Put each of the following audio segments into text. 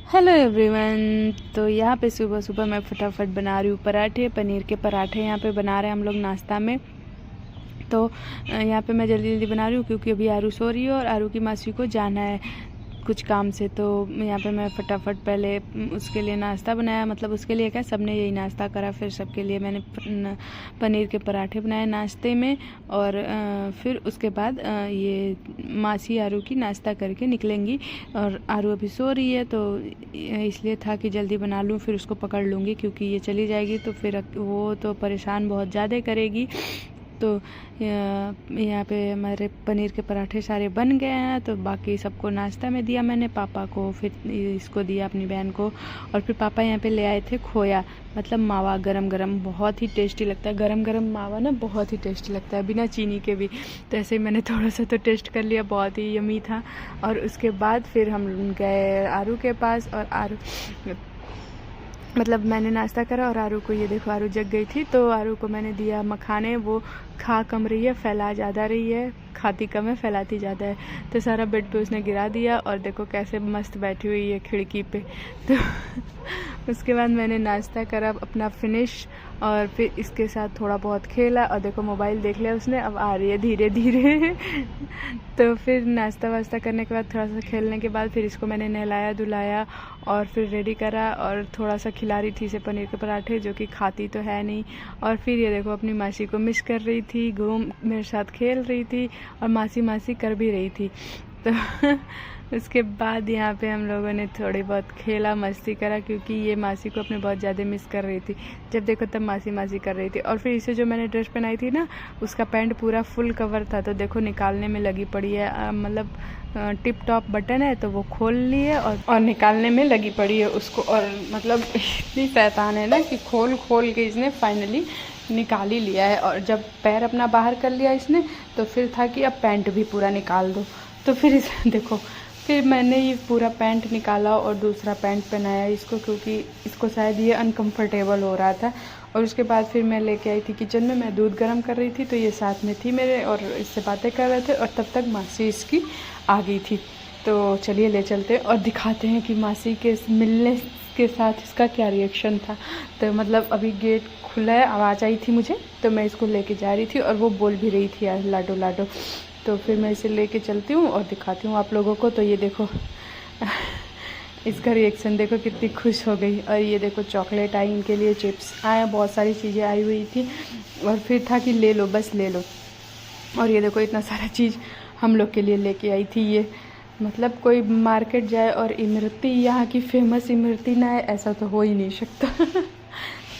Hello everyone. तो यहाँ पे सुबह सुबह मैं फटाफट बना रही हूँ पराठे, पनीर के पराठे यहाँ पे बना रहे हैं हम लोग नाश्ता में। तो यहाँ पे मैं जल्दी जल्दी बना रही हूँ क्योंकि अभी आरू सो रही है और आरू की मासी को जाना है कुछ काम से। तो यहाँ पे मैं फटाफट पहले उसके लिए नाश्ता बनाया, मतलब उसके लिए क्या, सबने यही नाश्ता करा। फिर सबके लिए मैंने पनीर के पराठे बनाए नाश्ते में। और फिर उसके बाद ये मासी आरू की नाश्ता करके निकलेंगी। और आरू अभी सो रही है तो इसलिए था कि जल्दी बना लूँ, फिर उसको पकड़ लूँगी क्योंकि ये चली जाएगी तो फिर वो तो परेशान बहुत ज़्यादा करेगी। तो यहाँ पे हमारे पनीर के पराठे सारे बन गए हैं। तो बाकी सबको नाश्ता में दिया मैंने, पापा को, फिर इसको दिया अपनी बहन को। और फिर पापा यहाँ पे ले आए थे खोया, मतलब मावा गरम गरम, बहुत ही टेस्टी लगता है। गरम गरम मावा ना बहुत ही टेस्टी लगता है बिना चीनी के भी। तो ऐसे ही मैंने थोड़ा सा तो टेस्ट कर लिया, बहुत ही यमी था। और उसके बाद फिर हम गए आरू के पास और आरू, मतलब मैंने नाश्ता करा और आरू को, ये देखो आरू जग गई थी तो आरू को मैंने दिया मखाने। वो खा कम रही है, फैला ज़्यादा रही है, खाती कम है फैलाती ज़्यादा है। तो सारा बेड पे उसने गिरा दिया और देखो कैसे मस्त बैठी हुई है खिड़की पे। तो उसके बाद मैंने नाश्ता करा अपना फिनिश और फिर इसके साथ थोड़ा बहुत खेला और देखो मोबाइल देख लिया उसने, अब आ रही है धीरे धीरे। तो फिर नाश्ता वास्ता करने के बाद थोड़ा सा खेलने के बाद फिर इसको मैंने नहलाया धुलाया और फिर रेडी करा और थोड़ा सा खिला रही थी इसे पनीर के पराठे, जो कि खाती तो है नहीं। और फिर ये देखो अपनी मासी को मिस कर रही थी, घूम मेरे साथ खेल रही थी और मासी मासी कर भी रही थी। तो उसके बाद यहाँ पे हम लोगों ने थोड़ी बहुत खेला, मस्ती करा, क्योंकि ये मासी को अपने बहुत ज़्यादा मिस कर रही थी। जब देखो तब मासी मासी कर रही थी। और फिर इसे जो मैंने ड्रेस पहनाई थी ना, उसका पैंट पूरा फुल कवर था, तो देखो निकालने में लगी पड़ी है। मतलब टिप टॉप बटन है तो वो खोल ली है और निकालने में लगी पड़ी है उसको। और मतलब इतनी शैतान है ना कि खोल खोल के इसने फाइनली निकाल ही लिया है। और जब पैर अपना बाहर कर लिया इसने तो फिर था कि अब पैंट भी पूरा निकाल दो। तो फिर इस देखो फिर मैंने ये पूरा पैंट निकाला और दूसरा पैंट पहनाया इसको, क्योंकि इसको शायद ये अनकंफर्टेबल हो रहा था। और उसके बाद फिर मैं लेके आई थी किचन में, मैं दूध गर्म कर रही थी तो ये साथ में थी मेरे और इससे बातें कर रहे थे। और तब तक मासी इसकी आ गई थी। तो चलिए ले चलते और दिखाते हैं कि मासी के मिलने के साथ इसका क्या रिएक्शन था। तो मतलब अभी गेट खुला है, आवाज़ आई थी मुझे तो मैं इसको लेके जा रही थी और वो बोल भी रही थी यार लाडो लाडो। तो फिर मैं इसे लेके चलती हूँ और दिखाती हूँ आप लोगों को। तो ये देखो इसका रिएक्शन देखो, कितनी खुश हो गई। और ये देखो चॉकलेट आई इनके लिए, चिप्स आया, बहुत सारी चीज़ें आई हुई थी। और फिर था कि ले लो बस ले लो। और ये देखो इतना सारा चीज़ हम लोग के लिए लेके आई थी ये। मतलब कोई मार्केट जाए और इमरती, यहाँ की फेमस इमरती ना है, ऐसा तो हो ही नहीं सकता।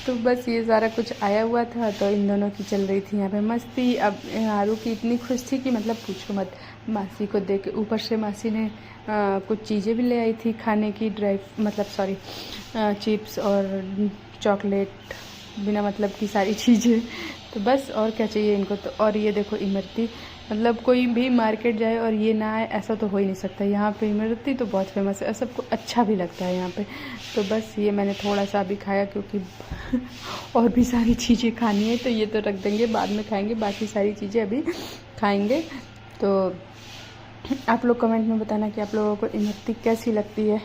तो बस ये सारा कुछ आया हुआ था तो इन दोनों की चल रही थी यहाँ पे मस्ती। अब आरू की इतनी खुश थी कि मतलब पूछो मत, मासी को देख के। ऊपर से मासी ने कुछ चीज़ें भी ले आई थी खाने की, चिप्स और चॉकलेट, बिना मतलब की सारी चीज़ें। तो बस और क्या चाहिए इनको। तो और ये देखो इमरती, मतलब कोई भी मार्केट जाए और ये ना आए ऐसा तो हो ही नहीं सकता। यहाँ पे इमरती तो बहुत फेमस है और सबको अच्छा भी लगता है यहाँ पे। तो बस ये मैंने थोड़ा सा अभी खाया क्योंकि और भी सारी चीज़ें खानी है, तो ये तो रख देंगे बाद में खाएंगे, बाकी सारी चीज़ें अभी खाएंगे। तो आप लोग कमेंट में बताना कि आप लोगों को इमरती कैसी लगती है।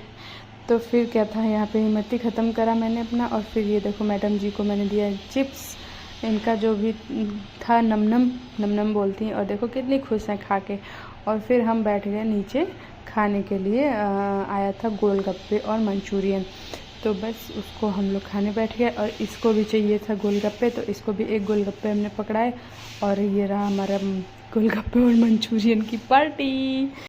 तो फिर क्या था, यहाँ पे इमरती ख़त्म करा मैंने अपना। और फिर ये देखो मैडम जी को मैंने दिया चिप्स, इनका जो भी था नमनम नमनम बोलती हैं। और देखो कितनी खुश हैं खा के। और फिर हम बैठ गए नीचे खाने के लिए। आया था गोलगप्पे और मंचूरियन, तो बस उसको हम लोग खाने बैठ गए। और इसको भी चाहिए था गोलगप्पे, तो इसको भी एक गोलगप्पे हमने पकड़ाए। और ये रहा हमारा गोलगप्पे और मंचूरियन की पार्टी।